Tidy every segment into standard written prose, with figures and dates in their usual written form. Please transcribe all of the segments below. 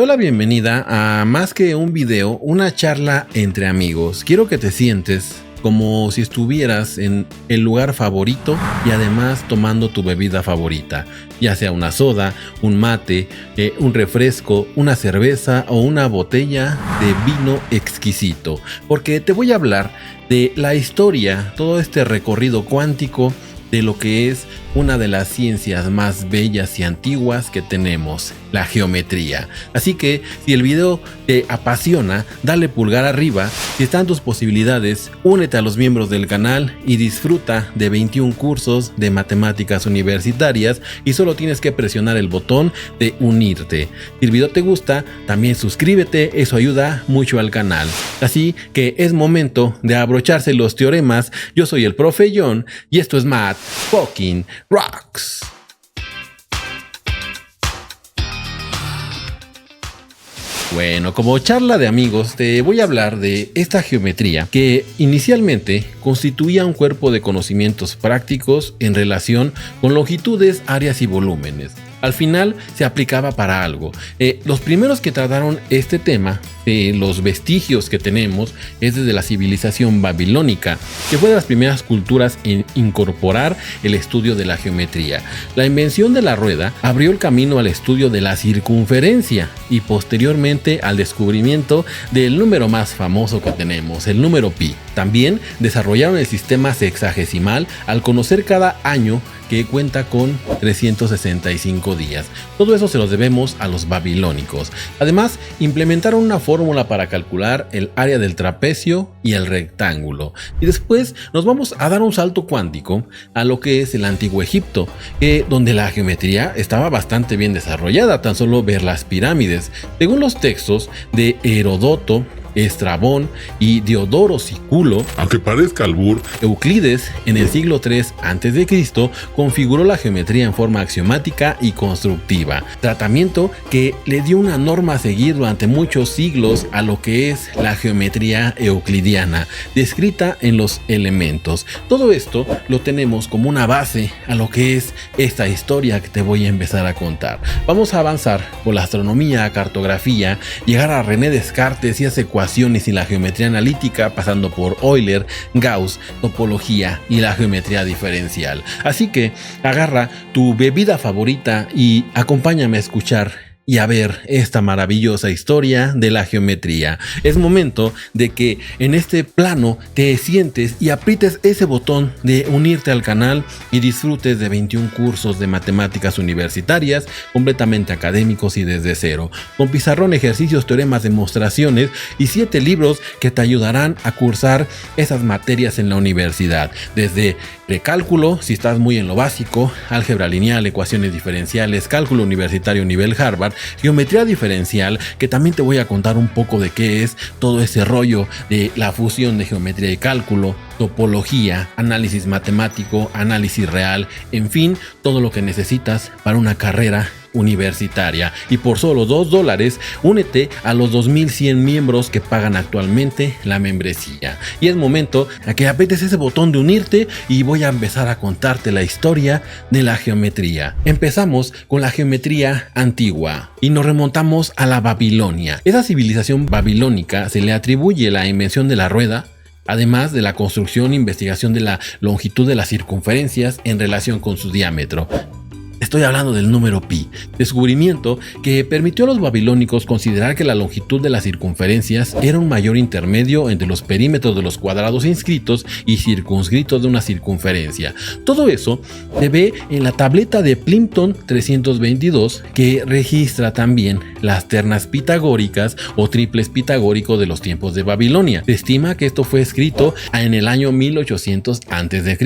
Doy la bienvenida a más que un video, una charla entre amigos. Quiero que te sientes como si estuvieras en el lugar favorito y además tomando tu bebida favorita, ya sea una soda, un mate, un refresco, una cerveza o una botella de vino exquisito, porque te voy a hablar de la historia, todo este recorrido cuántico de lo que es una de las ciencias más bellas y antiguas que tenemos, la geometría. Así que si el video te apasiona, dale pulgar arriba. Si están tus posibilidades, únete a los miembros del canal y disfruta de 21 cursos de matemáticas universitarias y solo tienes que presionar el botón de unirte. Si el video te gusta, también suscríbete, eso ayuda mucho al canal. Así que es momento de abrocharse los teoremas. Yo soy el profe John y esto es Math Fucking Rocks. Bueno, como charla de amigos te voy a hablar de esta geometría que inicialmente constituía un cuerpo de conocimientos prácticos en relación con longitudes, áreas y volúmenes. Al final se aplicaba para algo. Los primeros que trataron este tema, los vestigios que tenemos, es desde la civilización babilónica, que fue de las primeras culturas en incorporar el estudio de la geometría. La invención de la rueda abrió el camino al estudio de la circunferencia y posteriormente al descubrimiento del número más famoso que tenemos, el número pi. También desarrollaron el sistema sexagesimal al conocer cada año que cuenta con 365 días. Todo eso se lo debemos a los babilónicos. Además, implementaron una fórmula para calcular el área del trapecio y el rectángulo. Y después nos vamos a dar un salto cuántico a lo que es el antiguo Egipto, donde la geometría estaba bastante bien desarrollada, tan solo ver las pirámides. Según los textos de Heródoto, Estrabón y Diodoro Sículo, aunque parezca albur, Euclides en el siglo III a.C. configuró la geometría en forma axiomática y constructiva, tratamiento que le dio una norma a seguir durante muchos siglos a lo que es la geometría euclidiana, descrita en los elementos. Todo esto lo tenemos como una base a lo que es esta historia que te voy a empezar a contar. Vamos a avanzar por la astronomía, cartografía, llegar a René Descartes y hace y la geometría analítica, pasando por Euler, Gauss, topología y la geometría diferencial. Así que agarra tu bebida favorita y acompáñame a escuchar y a ver esta maravillosa historia de la geometría. Es momento de que en este plano te sientes y aprietes ese botón de unirte al canal y disfrutes de 21 cursos de matemáticas universitarias completamente académicos y desde cero, con pizarrón, ejercicios, teoremas, demostraciones y 7 libros que te ayudarán a cursar esas materias en la universidad, desde precálculo, si estás muy en lo básico, álgebra lineal, ecuaciones diferenciales, cálculo universitario nivel Harvard, geometría diferencial, que también te voy a contar un poco de qué es todo ese rollo de la fusión de geometría y cálculo, topología, análisis matemático, análisis real, en fin, todo lo que necesitas para una carrera universitaria. Y por solo $2 únete a los 2100 miembros que pagan actualmente la membresía. Y es momento a que aprietes ese botón de unirte y voy a empezar a contarte la historia de la geometría. Empezamos con la geometría antigua y nos remontamos a la Babilonia. Esa civilización babilónica se le atribuye la invención de la rueda, además de la construcción e investigación de la longitud de las circunferencias en relación con su diámetro. Estoy hablando del número pi, descubrimiento que permitió a los babilónicos considerar que la longitud de las circunferencias era un mayor intermedio entre los perímetros de los cuadrados inscritos y circunscritos de una circunferencia. Todo eso se ve en la tableta de Plimpton 322, que registra también las ternas pitagóricas o triples pitagóricos de los tiempos de Babilonia. Se estima que esto fue escrito en el año 1800 a.C.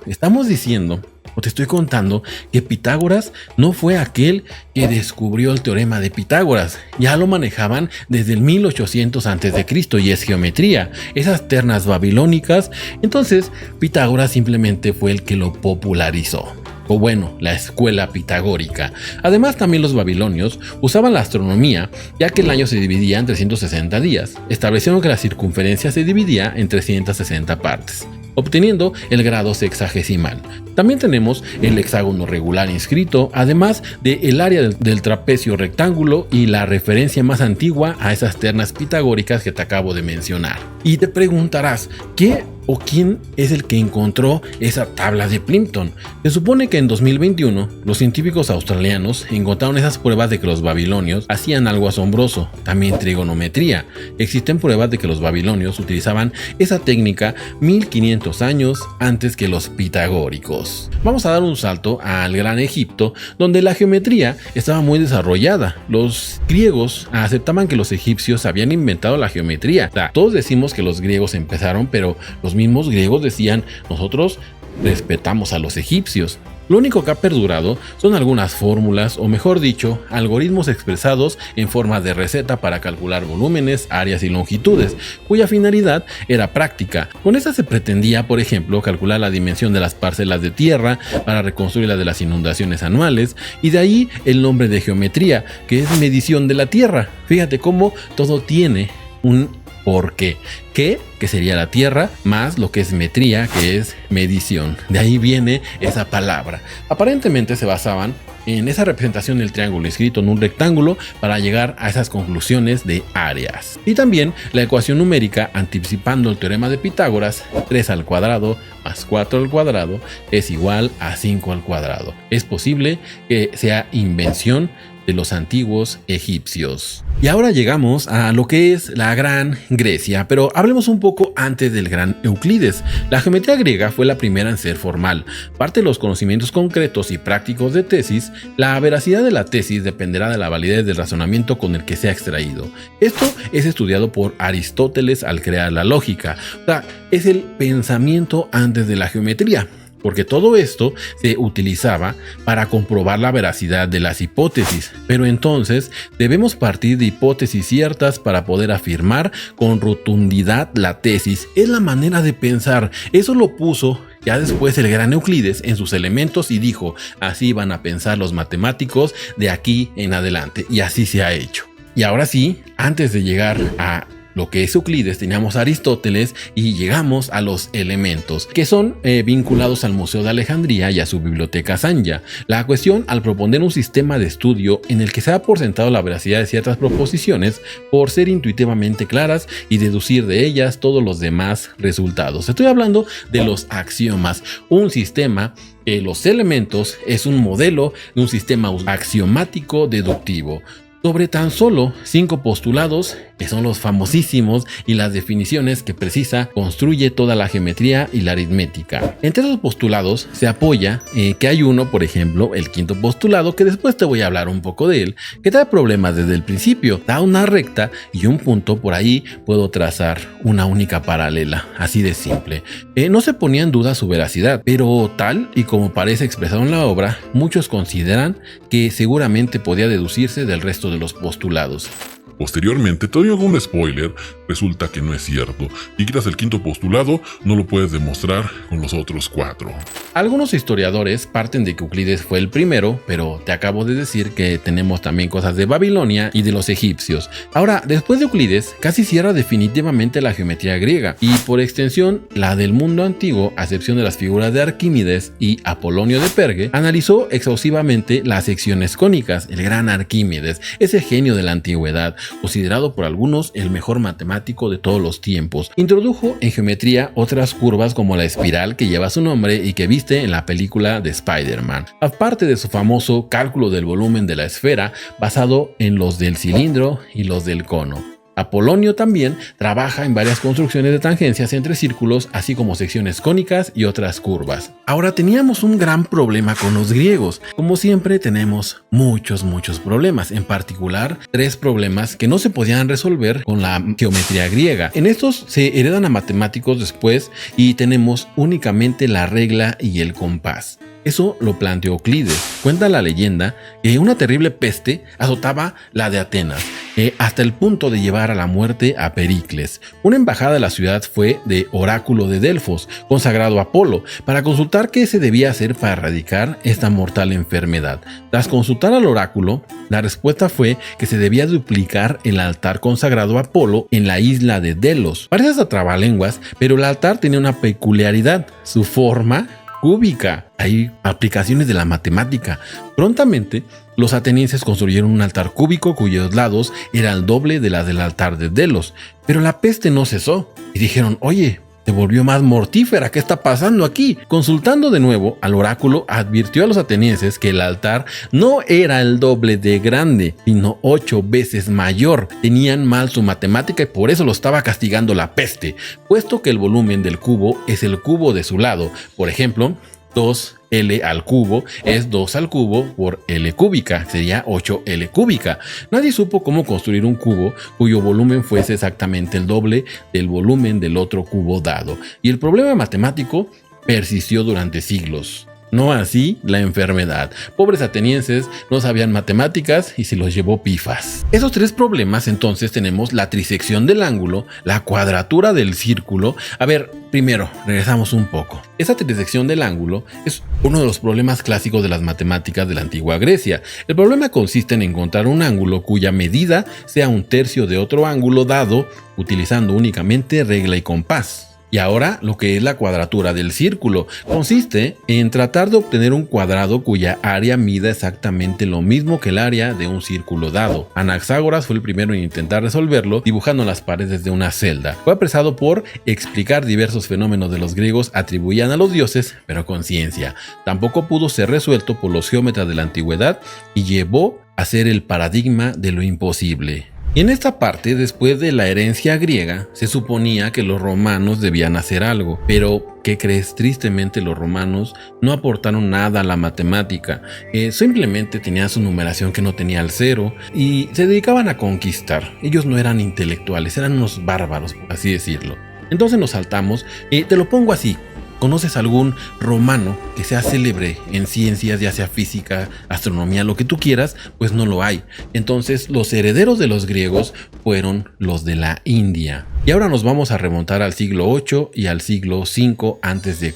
Estamos diciendo, o te estoy contando, que Pitágoras no fue aquel que descubrió el teorema de Pitágoras. Ya lo manejaban desde el 1800 a.C. y es geometría, esas ternas babilónicas. Entonces Pitágoras simplemente fue el que lo popularizó, o bueno, la escuela pitagórica. Además, también los babilonios usaban la astronomía, ya que el año se dividía en 360 días. Establecieron que la circunferencia se dividía en 360 partes. obteniendo el grado sexagesimal. También tenemos el hexágono regular inscrito, además del área del trapecio rectángulo y la referencia más antigua a esas ternas pitagóricas que te acabo de mencionar. Y te preguntarás, ¿qué o quién es el que encontró esa tabla de Plimpton? Se supone que en 2021 los científicos australianos encontraron esas pruebas de que los babilonios hacían algo asombroso, también trigonometría. Existen pruebas de que los babilonios utilizaban esa técnica 1500 años antes que los pitagóricos. Vamos a dar un salto al Gran Egipto, donde la geometría estaba muy desarrollada. Los griegos aceptaban que los egipcios habían inventado la geometría. O sea, todos decimos que los griegos empezaron, pero los mismos griegos decían, nosotros respetamos a los egipcios. Lo único que ha perdurado son algunas fórmulas, o mejor dicho, algoritmos expresados en forma de receta para calcular volúmenes, áreas y longitudes, cuya finalidad era práctica. Con esta se pretendía, por ejemplo, calcular la dimensión de las parcelas de tierra para reconstruir la de las inundaciones anuales, y de ahí el nombre de geometría, que es medición de la tierra. Fíjate cómo todo tiene un porqué. Que sería la tierra, más lo que es metría, que es medición. De ahí viene esa palabra. Aparentemente se basaban en esa representación del triángulo inscrito en un rectángulo para llegar a esas conclusiones de áreas. Y también la ecuación numérica, anticipando el teorema de Pitágoras, 3 al cuadrado más 4 al cuadrado es igual a 5 al cuadrado. Es posible que sea invención de los antiguos egipcios. Y ahora llegamos a lo que es la Gran Grecia, pero hablemos un poco antes del Gran Euclides. La geometría griega fue la primera en ser formal. Parte de los conocimientos concretos y prácticos de tesis, la veracidad de la tesis dependerá de la validez del razonamiento con el que sea extraído. Esto es estudiado por Aristóteles al crear la lógica. O sea, es el pensamiento antes de la geometría, porque todo esto se utilizaba para comprobar la veracidad de las hipótesis. Pero entonces debemos partir de hipótesis ciertas para poder afirmar con rotundidad la tesis. Es la manera de pensar. Eso lo puso ya después el Gran Euclides en sus elementos y dijo, así van a pensar los matemáticos de aquí en adelante. Y así se ha hecho. Y ahora sí, antes de llegar a lo que es Euclides, teníamos a Aristóteles y llegamos a los elementos, que son vinculados al Museo de Alejandría y a su biblioteca Sanja. La cuestión, al proponer un sistema de estudio en el que se ha por sentado la veracidad de ciertas proposiciones por ser intuitivamente claras y deducir de ellas todos los demás resultados. Estoy hablando de los axiomas, un sistema. Los elementos es un modelo de un sistema axiomático deductivo sobre tan solo 5 postulados, que son los famosísimos, y las definiciones que precisa construye toda la geometría y la aritmética. Entre esos postulados se apoya que hay uno, por ejemplo, el quinto postulado, que después te voy a hablar un poco de él, que trae problemas desde el principio. Da una recta y un punto, por ahí puedo trazar una única paralela, así de simple. No se ponía en duda su veracidad, pero tal y como parece expresado en la obra, muchos consideran que seguramente podía deducirse del resto de los postulados. Posteriormente, te doy algún spoiler, resulta que no es cierto, y quitas el quinto postulado, no lo puedes demostrar con los otros 4. Algunos historiadores parten de que Euclides fue el primero, pero te acabo de decir que tenemos también cosas de Babilonia y de los egipcios. Ahora, después de Euclides, casi cierra definitivamente la geometría griega, y por extensión, la del mundo antiguo, a excepción de las figuras de Arquímedes y Apolonio de Perge, analizó exhaustivamente las secciones cónicas. El gran Arquímedes, ese genio de la antigüedad, considerado por algunos el mejor matemático de todos los tiempos, introdujo en geometría otras curvas como la espiral que lleva su nombre y que viste en la película de Spider-Man, aparte de su famoso cálculo del volumen de la esfera basado en los del cilindro y los del cono. Apolonio también trabaja en varias construcciones de tangencias entre círculos, así como secciones cónicas y otras curvas. Ahora, teníamos un gran problema con los griegos. Como siempre, tenemos muchos problememas, en particular 3 problemas que no se podían resolver con la geometría griega. En estos se heredan a matemáticos después y tenemos únicamente la regla y el compás. Eso lo planteó Euclides. Cuenta la leyenda que una terrible peste azotaba la de Atenas, hasta el punto de llevar a la muerte a Pericles. Una embajada de la ciudad fue de Oráculo de Delfos, consagrado a Apolo, para consultar qué se debía hacer para erradicar esta mortal enfermedad. Tras consultar al oráculo, la respuesta fue que se debía duplicar el altar consagrado a Apolo en la isla de Delos. Parece hasta trabalenguas, pero el altar tenía una peculiaridad: su forma cúbica. Hay aplicaciones de la matemática. Prontamente, los atenienses construyeron un altar cúbico cuyos lados eran el doble de la del altar de Delos. Pero la peste no cesó y dijeron: oye, se volvió más mortífera, ¿qué está pasando aquí? Consultando de nuevo al oráculo, advirtió a los atenienses que el altar no era el doble de grande, sino 8 veces mayor. Tenían mal su matemática y por eso lo estaba castigando la peste, puesto que el volumen del cubo es el cubo de su lado. Por ejemplo, 2L al cubo es 2 al cubo por L cúbica, sería 8L cúbica. Nadie supo cómo construir un cubo cuyo volumen fuese exactamente el doble del volumen del otro cubo dado, y el problema matemático persistió durante siglos. No así la enfermedad. Pobres atenienses, no sabían matemáticas y se los llevó pifas. Esos 3 problemas, entonces tenemos la trisección del ángulo, la cuadratura del círculo. A ver, primero, regresamos un poco. Esa trisección del ángulo es uno de los problemas clásicos de las matemáticas de la antigua Grecia. El problema consiste en encontrar un ángulo cuya medida sea 1/3 de otro ángulo dado utilizando únicamente regla y compás. Y ahora, lo que es la cuadratura del círculo consiste en tratar de obtener un cuadrado cuya área mida exactamente lo mismo que el área de un círculo dado. Anaxágoras fue el primero en intentar resolverlo dibujando las paredes de una celda. Fue apresado por explicar diversos fenómenos de los griegos atribuían a los dioses, pero con ciencia. Tampoco pudo ser resuelto por los geómetras de la antigüedad y llevó a ser el paradigma de lo imposible. Y en esta parte, después de la herencia griega, se suponía que los romanos debían hacer algo. Pero, ¿qué crees? Tristemente los romanos no aportaron nada a la matemática. Simplemente tenían su numeración que no tenía el 0 y se dedicaban a conquistar. Ellos no eran intelectuales, eran unos bárbaros, por así decirlo. Entonces nos saltamos, te lo pongo así. ¿Conoces algún romano que sea célebre en ciencias, ya sea física, astronomía, lo que tú quieras? Pues no lo hay. Entonces los herederos de los griegos fueron los de la India. Y ahora nos vamos a remontar al siglo 8 y al siglo 5 a.C.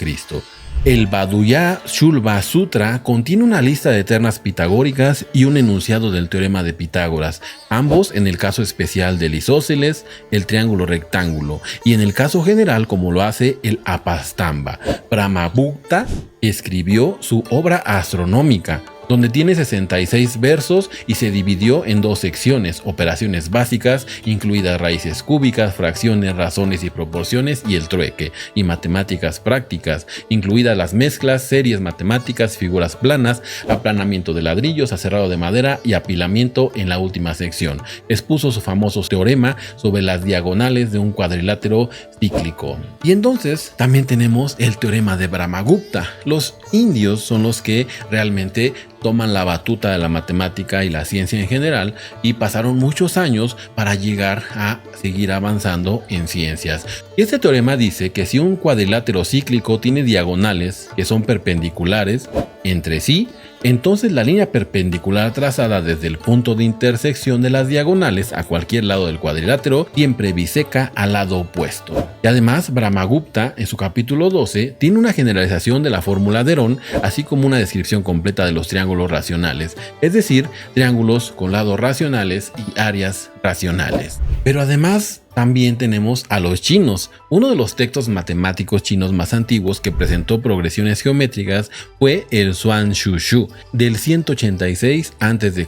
El Bhaduya Shulva Sutra contiene una lista de ternas pitagóricas y un enunciado del teorema de Pitágoras, ambos en el caso especial del isósceles, el triángulo rectángulo, y en el caso general como lo hace el Apastamba. Brahmagupta escribió su obra astronómica, donde tiene 66 versos y se dividió en 2 secciones: operaciones básicas, incluidas raíces cúbicas, fracciones, razones y proporciones, y el trueque, y matemáticas prácticas, incluidas las mezclas, series matemáticas, figuras planas, aplanamiento de ladrillos, aserrado de madera y apilamiento en la última sección. Expuso su famoso teorema sobre las diagonales de un cuadrilátero cíclico. Y entonces también tenemos el teorema de Brahmagupta. Los indios son los que realmente toman la batuta de la matemática y la ciencia en general y pasaron muchos años para llegar a seguir avanzando en ciencias. Y este teorema dice que si un cuadrilátero cíclico tiene diagonales que son perpendiculares entre sí, entonces la línea perpendicular trazada desde el punto de intersección de las diagonales a cualquier lado del cuadrilátero siempre biseca al lado opuesto. Y además, Brahmagupta, en su capítulo 12, tiene una generalización de la fórmula de Herón, así como una descripción completa de los triángulos racionales, es decir, triángulos con lados racionales y áreas racionales. Pero además, también tenemos a los chinos. Uno de los textos matemáticos chinos más antiguos que presentó progresiones geométricas fue el Xuan Shushu del 186 a.C.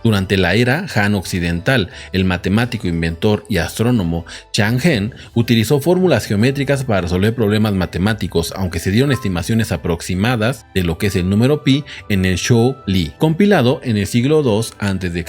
Durante la era Han occidental, el matemático, inventor y astrónomo Chang Hen utilizó fórmulas geométricas para resolver problemas matemáticos, aunque se dieron estimaciones aproximadas de lo que es el número pi en el Shou Li, compilado en el siglo II a.C.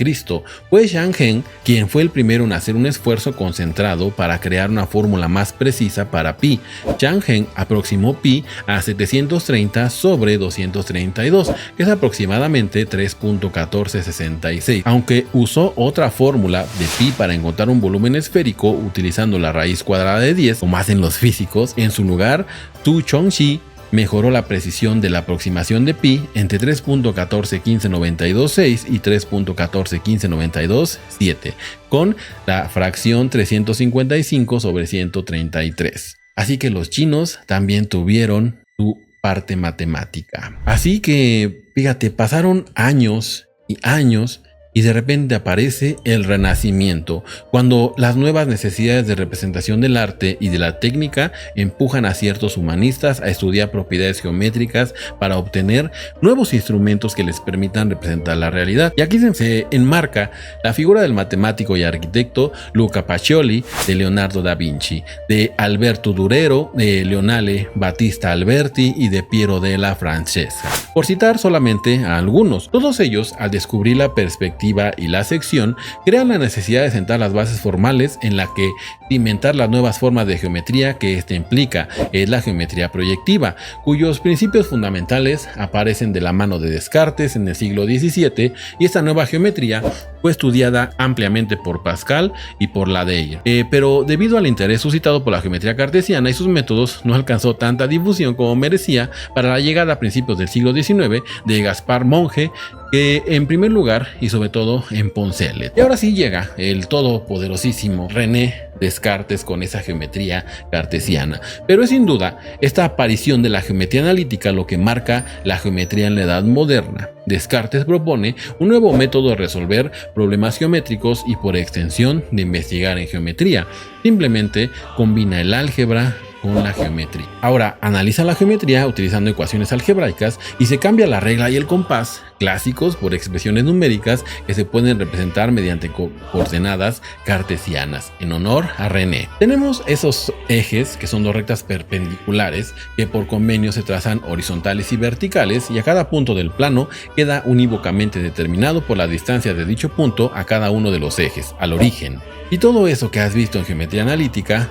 Fue Chang Hen quien fue el primero en hacer un esfuerzo concentrado para crear una fórmula más precisa para pi. Chang Hen aproximó pi a 730 sobre 232, que es aproximadamente 3.1466, aunque usó otra fórmula de pi para encontrar un volumen esférico utilizando la raíz cuadrada de 10, como hacen los físicos. En su lugar, Tu Chongxi mejoró la precisión de la aproximación de pi entre 3.141592.6 y 3.141592.7, con la fracción 355/133. Así que los chinos también tuvieron su parte matemática. Así que, fíjate, pasaron años y años y de repente aparece el Renacimiento, cuando las nuevas necesidades de representación del arte y de la técnica empujan a ciertos humanistas a estudiar propiedades geométricas para obtener nuevos instrumentos que les permitan representar la realidad. Y aquí se enmarca la figura del matemático y arquitecto Luca Pacioli, de Leonardo da Vinci, de Alberto Durero, de Leonardo Battista Alberti y de Piero della Francesca, por citar solamente a algunos. Todos ellos, al descubrir la perspectiva y la sección, crean la necesidad de sentar las bases formales en la que cimentar las nuevas formas de geometría que ésta implica. Es la geometría proyectiva, cuyos principios fundamentales aparecen de la mano de Descartes en el siglo XVII, y esta nueva geometría fue estudiada ampliamente por Pascal y por Ladeir, pero debido al interés suscitado por la geometría cartesiana y sus métodos, no alcanzó tanta difusión como merecía para la llegada a principios del siglo XIX de Gaspar Monge, que en primer lugar y sobre todo en Poncelet. Y ahora sí llega el todopoderosísimo René Descartes con esa geometría cartesiana. Pero es sin duda esta aparición de la geometría analítica lo que marca la geometría en la Edad Moderna. Descartes propone un nuevo método de resolver problemas geométricos y por extensión de investigar en geometría. Simplemente combina el álgebra con la geometría. Ahora analiza la geometría utilizando ecuaciones algebraicas y se cambia la regla y el compás clásicos por expresiones numéricas que se pueden representar mediante coordenadas cartesianas, en honor a René. Tenemos esos ejes que son dos rectas perpendiculares que por convenio se trazan horizontales y verticales, y a cada punto del plano queda unívocamente determinado por la distancia de dicho punto a cada uno de los ejes, al origen. Y todo eso que has visto en geometría analítica,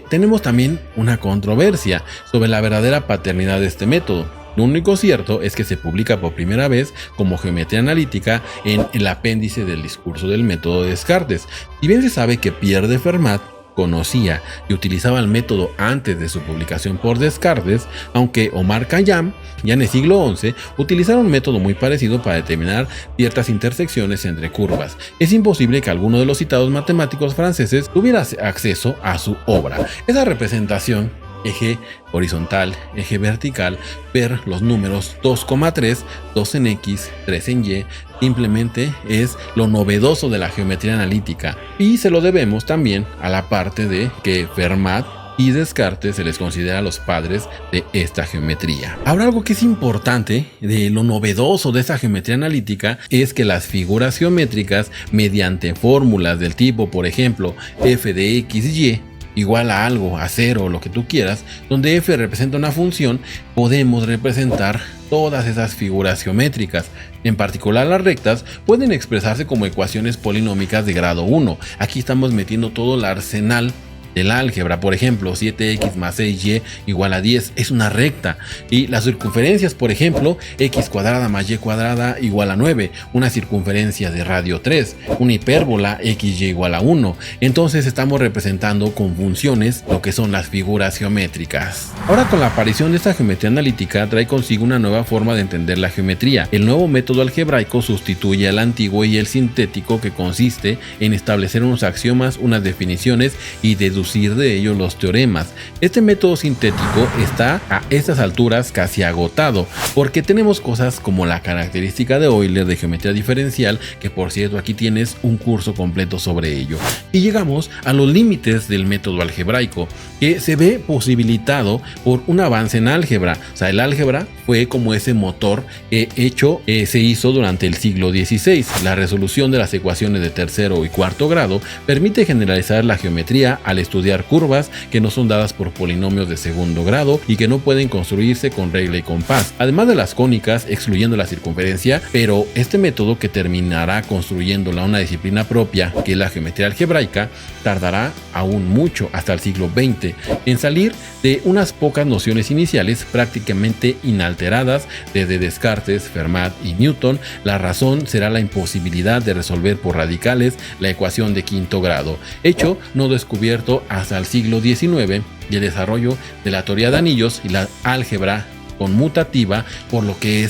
tenemos también una controversia sobre la verdadera paternidad de este método. Lo único cierto es que se publica por primera vez como geometría analítica en el apéndice del discurso del método de Descartes. Si bien se sabe que Pierre de Fermat conocía y utilizaba el método antes de su publicación por Descartes, aunque Omar Khayyam, ya en el siglo XI, utilizaron un método muy parecido para determinar ciertas intersecciones entre curvas. Es imposible que alguno de los citados matemáticos franceses tuviera acceso a su obra. Esa representación, eje horizontal, eje vertical, ver los números 2,3, 2 en X, 3 en Y, simplemente es lo novedoso de la geometría analítica, y se lo debemos también a la parte de que Fermat y Descartes se les considera los padres de esta geometría. Ahora, algo que es importante de lo novedoso de esta geometría analítica es que las figuras geométricas, mediante fórmulas del tipo, por ejemplo, f de x, y igual a algo, a cero, lo que tú quieras, donde f representa una función, podemos representar todas esas figuras geométricas. En particular, las rectas pueden expresarse como ecuaciones polinómicas de grado 1. Aquí estamos metiendo todo el arsenal del álgebra. Por ejemplo, 7x más 6y igual a 10 es una recta, y las circunferencias, por ejemplo, x cuadrada más y cuadrada igual a 9, una circunferencia de radio 3, una hipérbola xy igual a 1. Entonces estamos representando con funciones lo que son las figuras geométricas. Ahora, con la aparición de esta geometría analítica, trae consigo una nueva forma de entender la geometría. El nuevo método algebraico sustituye al antiguo y el sintético, que consiste en establecer unos axiomas, unas definiciones y deducir de ello los teoremas. Este método sintético está a estas alturas casi agotado, porque tenemos cosas como la característica de Euler de geometría diferencial, que por cierto aquí tienes un curso completo sobre ello, y llegamos a los límites del método algebraico, que se ve posibilitado por un avance en álgebra. O sea, el álgebra fue como ese motor se hizo durante el siglo XVI. La resolución de las ecuaciones de tercero y cuarto grado permite generalizar la geometría al estudiar curvas que no son dadas por polinomios de segundo grado y que no pueden construirse con regla y compás, además de las cónicas, excluyendo la circunferencia. Pero este método, que terminará construyéndola una disciplina propia, que es la geometría algebraica, tardará aún mucho, hasta el siglo XX, en salir de unas pocas nociones iniciales prácticamente inalteradas desde Descartes, Fermat y Newton. La razón será la imposibilidad de resolver por radicales la ecuación de quinto grado, hecho no descubierto hasta el siglo XIX, y el desarrollo de la teoría de anillos y la álgebra conmutativa por lo que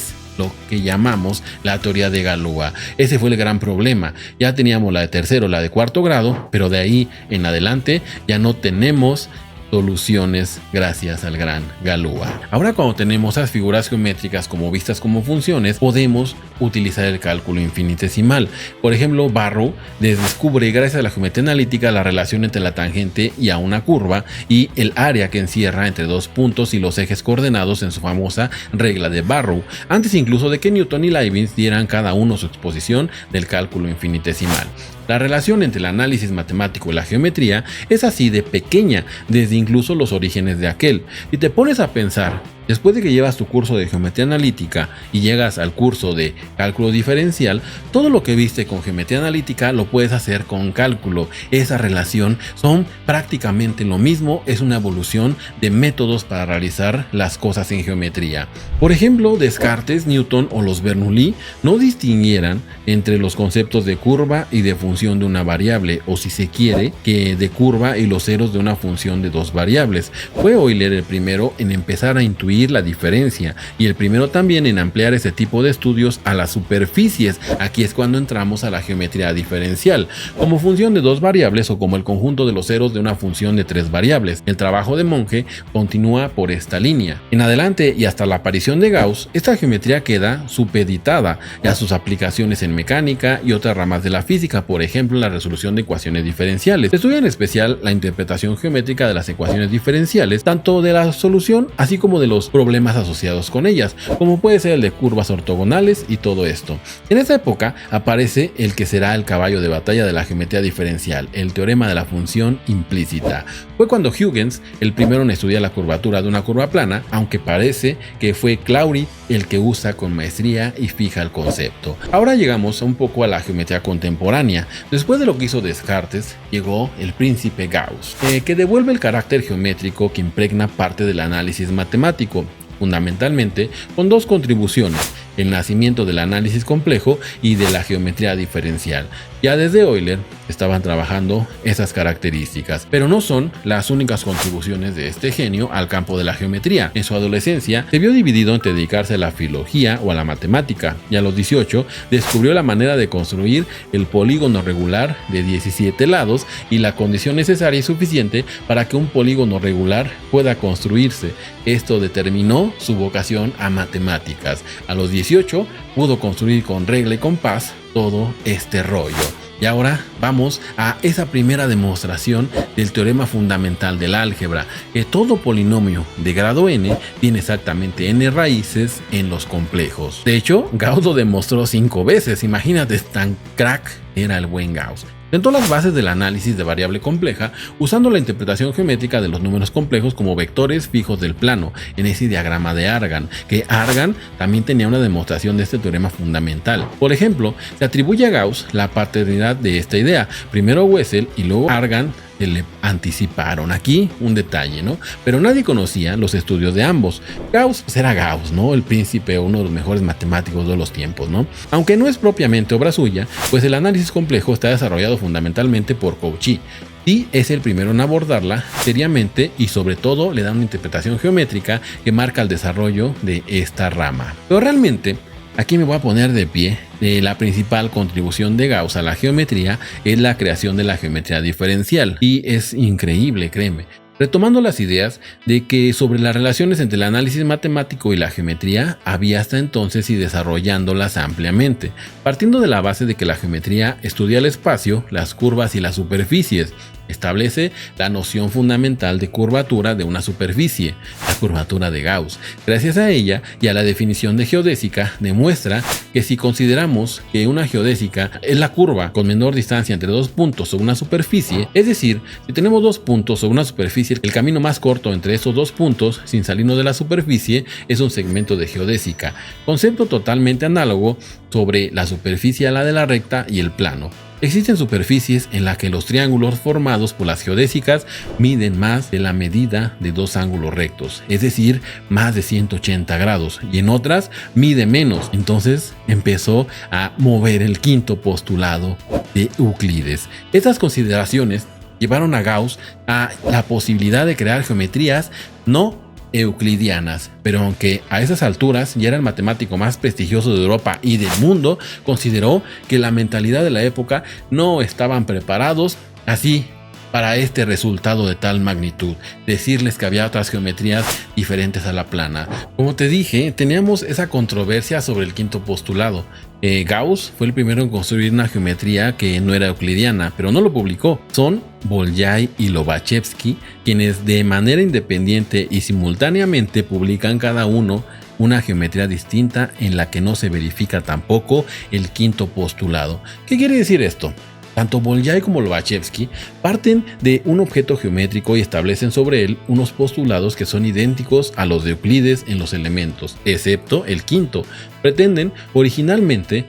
llamamos la teoría de Galois. Ese fue el gran problema. Ya teníamos la de tercero, la de cuarto grado, pero de ahí en adelante ya no tenemos soluciones gracias al gran Galois. Ahora, cuando tenemos esas figuras geométricas como vistas como funciones, podemos utilizar el cálculo infinitesimal. Por ejemplo, Barrow descubre gracias a la geometría analítica la relación entre la tangente y a una curva y el área que encierra entre dos puntos y los ejes coordenados en su famosa regla de Barrow, antes incluso de que Newton y Leibniz dieran cada uno su exposición del cálculo infinitesimal. La relación entre el análisis matemático y la geometría es así de pequeña desde incluso los orígenes de aquel. Si te pones a pensar, después de que llevas tu curso de geometría analítica y llegas al curso de cálculo diferencial, todo lo que viste con geometría analítica lo puedes hacer con cálculo. Esa relación son prácticamente lo mismo, es una evolución de métodos para realizar las cosas en geometría. Por ejemplo, Descartes, Newton o los Bernoulli no distinguieran entre los conceptos de curva y de función de una variable, o si se quiere, que de curva y los ceros de una función de dos variables. Fue Euler el primero en empezar a intuir la diferencia y el primero también en ampliar ese tipo de estudios a las superficies. Aquí es cuando entramos a la geometría diferencial, como función de dos variables o como el conjunto de los ceros de una función de tres variables. El trabajo de Monge continúa por esta línea. En adelante y hasta la aparición de Gauss, esta geometría queda supeditada a sus aplicaciones en mecánica y otras ramas de la física, por ejemplo la resolución de ecuaciones diferenciales. Se estudia en especial la interpretación geométrica de las ecuaciones diferenciales, tanto de la solución así como de los problemas asociados con ellas, como puede ser el de curvas ortogonales y todo esto. En esta época aparece el que será el caballo de batalla de la geometría diferencial, el teorema de la función implícita. Fue cuando Huygens, el primero en estudiar la curvatura de una curva plana, aunque parece que fue Claury el que usa con maestría y fija el concepto. Ahora llegamos un poco a la geometría contemporánea. Después de lo que hizo Descartes, llegó el príncipe Gauss, que devuelve el carácter geométrico que impregna parte del análisis matemático, fundamentalmente con dos contribuciones: el nacimiento del análisis complejo y de la geometría diferencial. Ya desde Euler estaban trabajando esas características, pero no son las únicas contribuciones de este genio al campo de la geometría. En su adolescencia se vio dividido entre dedicarse a la filología o a la matemática, y a los 18 descubrió la manera de construir el polígono regular de 17 lados y la condición necesaria y suficiente para que un polígono regular pueda construirse. Esto determinó su vocación a matemáticas. A los 18 pudo construir con regla y compás todo este rollo. Y ahora vamos a esa primera demostración del teorema fundamental del álgebra, que todo polinomio de grado n tiene exactamente n raíces en los complejos. De hecho, Gauss lo demostró 5 veces, imagínate, tan crack era el buen Gauss. Sentó las bases del análisis de variable compleja usando la interpretación geométrica de los números complejos como vectores fijos del plano, en ese diagrama de Argand, que Argand también tenía una demostración de este teorema fundamental. Por ejemplo, se atribuye a Gauss la paternidad de esta idea. Primero Wessel y luego Argand le anticiparon. Aquí un detalle, ¿no? Pero nadie conocía los estudios de ambos. Gauss pues era Gauss, ¿no? El príncipe, uno de los mejores matemáticos de los tiempos, ¿no? Aunque no es propiamente obra suya, pues el análisis complejo está desarrollado fundamentalmente por Cauchy, y es el primero en abordarla seriamente y sobre todo le da una interpretación geométrica que marca el desarrollo de esta rama. Pero realmente, aquí me voy a poner de pie. La principal contribución de Gauss a la geometría es la creación de la geometría diferencial, y es increíble, créeme. Retomando las ideas de que sobre las relaciones entre el análisis matemático y la geometría había hasta entonces y desarrollándolas ampliamente, partiendo de la base de que la geometría estudia el espacio, las curvas y las superficies. Establece la noción fundamental de curvatura de una superficie, la curvatura de Gauss. Gracias a ella y a la definición de geodésica, demuestra que si consideramos que una geodésica es la curva con menor distancia entre dos puntos sobre una superficie, es decir, si tenemos dos puntos sobre una superficie, el camino más corto entre esos dos puntos, sin salirnos de la superficie, es un segmento de geodésica. Concepto totalmente análogo sobre la superficie a la de la recta y el plano. Existen superficies en las que los triángulos formados por las geodésicas miden más de la medida de dos ángulos rectos, es decir, más de 180 grados, y en otras mide menos. Entonces empezó a mover el quinto postulado de Euclides. Estas consideraciones llevaron a Gauss a la posibilidad de crear geometrías no euclidianas, pero aunque a esas alturas ya era el matemático más prestigioso de Europa y del mundo, consideró que la mentalidad de la época no estaban preparados así para este resultado de tal magnitud, decirles que había otras geometrías diferentes a la plana. Como te dije, teníamos esa controversia sobre el quinto postulado. Gauss fue el primero en construir una geometría que no era euclidiana, pero no lo publicó. Son Bolyai y Lobachevsky quienes de manera independiente y simultáneamente publican cada uno una geometría distinta en la que no se verifica tampoco el quinto postulado. ¿Qué quiere decir esto? Tanto Bolyai como Lobachevsky parten de un objeto geométrico y establecen sobre él unos postulados que son idénticos a los de Euclides en los elementos, excepto el quinto. Pretenden originalmente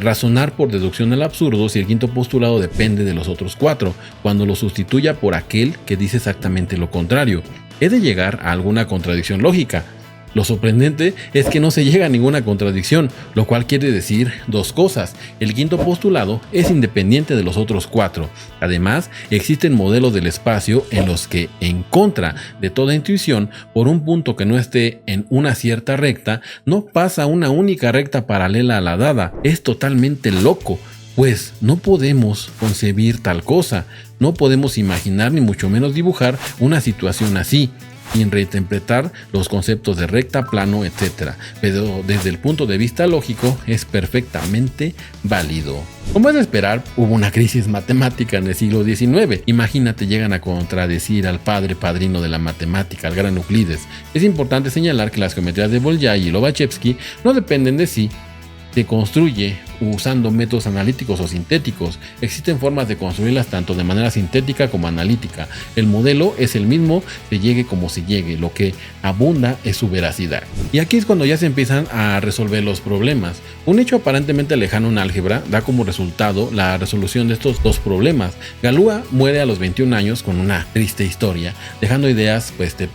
razonar por deducción al absurdo si el quinto postulado depende de los otros cuatro, cuando lo sustituya por aquel que dice exactamente lo contrario. He de llegar a alguna contradicción lógica. Lo sorprendente es que no se llega a ninguna contradicción, lo cual quiere decir dos cosas. El quinto postulado es independiente de los otros cuatro. Además, existen modelos del espacio en los que, en contra de toda intuición, por un punto que no esté en una cierta recta, no pasa una única recta paralela a la dada. Es totalmente loco, pues no podemos concebir tal cosa. No podemos imaginar ni mucho menos dibujar una situación así, sin reinterpretar los conceptos de recta, plano, etc. Pero desde el punto de vista lógico es perfectamente válido. Como es de esperar, hubo una crisis matemática en el siglo XIX. Imagínate, llegan a contradecir al padrino de la matemática, al gran Euclides. Es importante señalar que las geometrías de Bolyai y Lobachevsky no dependen de sí. Se construye usando métodos analíticos o sintéticos. Existen formas de construirlas tanto de manera sintética como analítica. El modelo es el mismo, se llegue como se llegue. Lo que abunda es su veracidad. Y aquí es cuando ya se empiezan a resolver los problemas. Un hecho aparentemente lejano en álgebra da como resultado la resolución de estos dos problemas. Galois muere a los 21 años con una triste historia, dejando ideas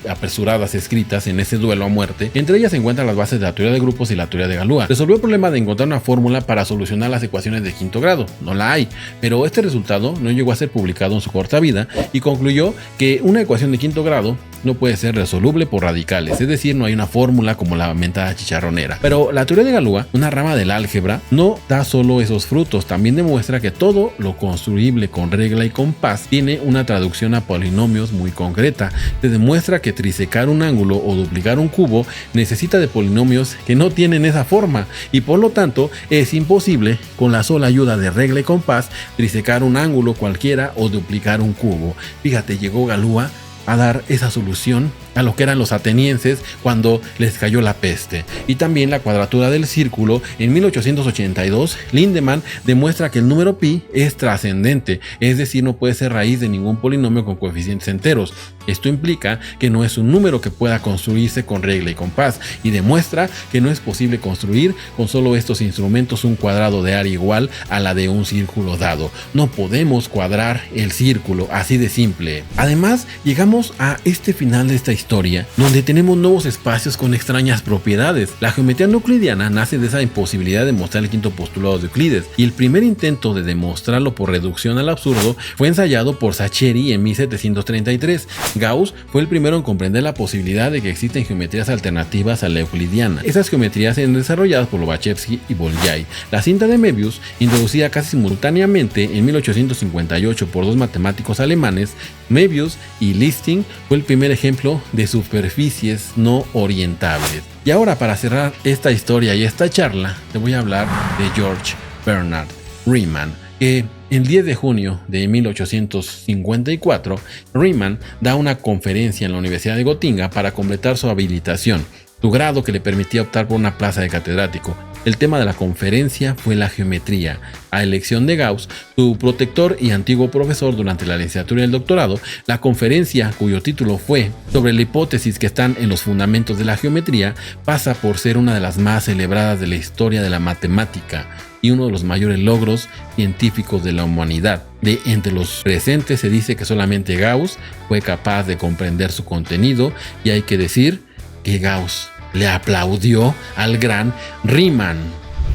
apresuradas escritas en ese duelo a muerte. Entre ellas se encuentran las bases de la teoría de grupos y la teoría de Galois. Resolvió el problema de encontrar una fórmula para solucionar las ecuaciones de quinto grado. No la hay, pero este resultado no llegó a ser publicado en su corta vida y concluyó que una ecuación de quinto grado no puede ser resoluble por radicales, es decir, no hay una fórmula como la mentada chicharronera. Pero la teoría de Galois, una rama del álgebra, no da solo esos frutos, también demuestra que todo lo construible con regla y compás tiene una traducción a polinomios muy concreta. Se demuestra que trisecar un ángulo o duplicar un cubo necesita de polinomios que no tienen esa forma y por lo tanto es imposible con la sola ayuda de regla y compás trisecar un ángulo cualquiera o duplicar un cubo. Fíjate, llegó Galois a dar esa solución a lo que eran los atenienses cuando les cayó la peste. Y también la cuadratura del círculo. En 1882, Lindemann demuestra que el número pi es trascendente, es decir, no puede ser raíz de ningún polinomio con coeficientes enteros. Esto implica que no es un número que pueda construirse con regla y compás, y demuestra que no es posible construir con solo estos instrumentos un cuadrado de área igual a la de un círculo dado. No podemos cuadrar el círculo, así de simple. Además, llegamos a este final de esta historia, donde tenemos nuevos espacios con extrañas propiedades. La geometría no euclidiana nace de esa imposibilidad de mostrar el quinto postulado de Euclides, y el primer intento de demostrarlo por reducción al absurdo fue ensayado por Saccheri en 1733. Gauss fue el primero en comprender la posibilidad de que existen geometrías alternativas a la euclidiana. Esas geometrías eran desarrolladas por Lobachevsky y Bolyai. La cinta de Möbius, introducida casi simultáneamente en 1858 por dos matemáticos alemanes, Möbius y Listing, fue el primer ejemplo de superficies no orientables. Y ahora, para cerrar esta historia y esta charla, te voy a hablar de George Bernard Riemann, que el 10 de junio de 1854, Riemann da una conferencia en la Universidad de Gotinga para completar su habilitación, su grado que le permitía optar por una plaza de catedrático. El tema de la conferencia fue la geometría, a elección de Gauss, su protector y antiguo profesor durante la licenciatura y el doctorado. La conferencia, cuyo título fue sobre la hipótesis que están en los fundamentos de la geometría, pasa por ser una de las más celebradas de la historia de la matemática y uno de los mayores logros científicos de la humanidad. De entre los presentes se dice que solamente Gauss fue capaz de comprender su contenido, y hay que decir que Gauss le aplaudió al gran Riemann.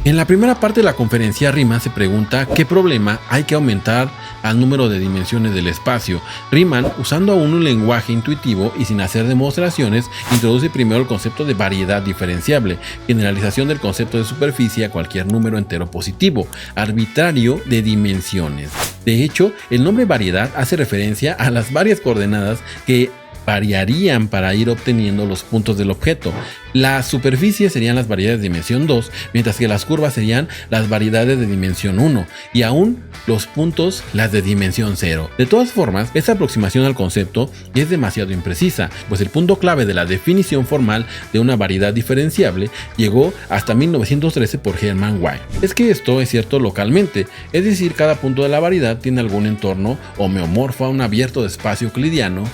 En la primera parte de la conferencia, Riemann se pregunta qué problema hay que aumentar al número de dimensiones del espacio. Riemann, usando aún un lenguaje intuitivo y sin hacer demostraciones, introduce primero el concepto de variedad diferenciable, generalización del concepto de superficie a cualquier número entero positivo, arbitrario de dimensiones. De hecho, el nombre variedad hace referencia a las varias coordenadas que variarían para ir obteniendo los puntos del objeto. Las superficies serían las variedades de dimensión 2, mientras que las curvas serían las variedades de dimensión 1, y aún los puntos las de dimensión 0. De todas formas, esta aproximación al concepto es demasiado imprecisa, pues el punto clave de la definición formal de una variedad diferenciable llegó hasta 1913 por Hermann Weyl. Es que esto es cierto localmente, es decir, cada punto de la variedad tiene algún entorno homeomorfo a un abierto de espacio euclidiano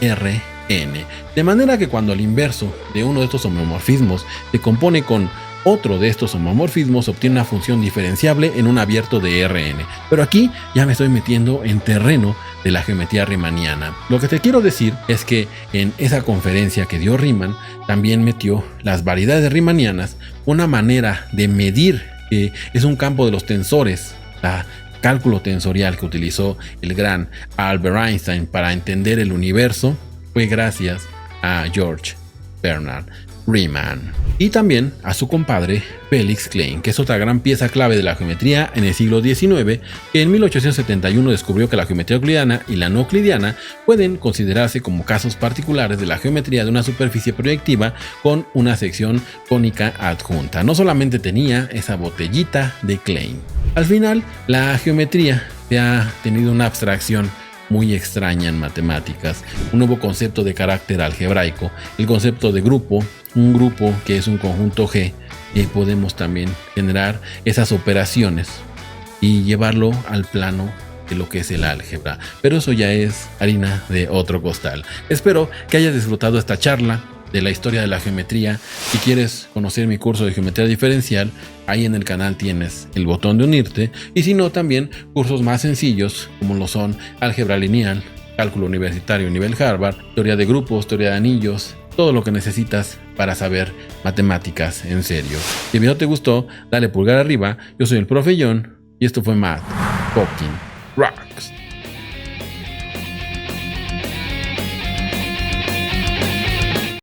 Rn, de manera que cuando el inverso de uno de estos homomorfismos se compone con otro de estos homomorfismos, obtiene una función diferenciable en un abierto de Rn. Pero aquí ya me estoy metiendo en terreno de la geometría riemanniana. Lo que te quiero decir es que en esa conferencia que dio Riemann también metió las variedades riemannianas, una manera de medir que es un campo de los tensores, la cálculo tensorial que utilizó el gran Albert Einstein para entender el universo, fue gracias a George Bernard Riemann. Y también a su compadre Felix Klein, que es otra gran pieza clave de la geometría en el siglo XIX, que en 1871 descubrió que la geometría euclidiana y la no euclidiana pueden considerarse como casos particulares de la geometría de una superficie proyectiva con una sección cónica adjunta. No solamente tenía esa botellita de Klein. Al final, la geometría ha tenido una abstracción muy extraña en matemáticas, un nuevo concepto de carácter algebraico, el concepto de grupo, un grupo que es un conjunto G, y podemos también generar esas operaciones y llevarlo al plano de lo que es el álgebra, pero eso ya es harina de otro costal. Espero que hayas disfrutado esta charla de la historia de la geometría. Si quieres conocer mi curso de geometría diferencial, ahí en el canal tienes el botón de unirte, y si no, también cursos más sencillos como lo son álgebra lineal, cálculo universitario nivel Harvard, teoría de grupos, teoría de anillos, todo lo que necesitas para saber matemáticas en serio. Si el video te gustó, dale pulgar arriba. Yo soy el profe John y esto fue Math Fucking Rocks.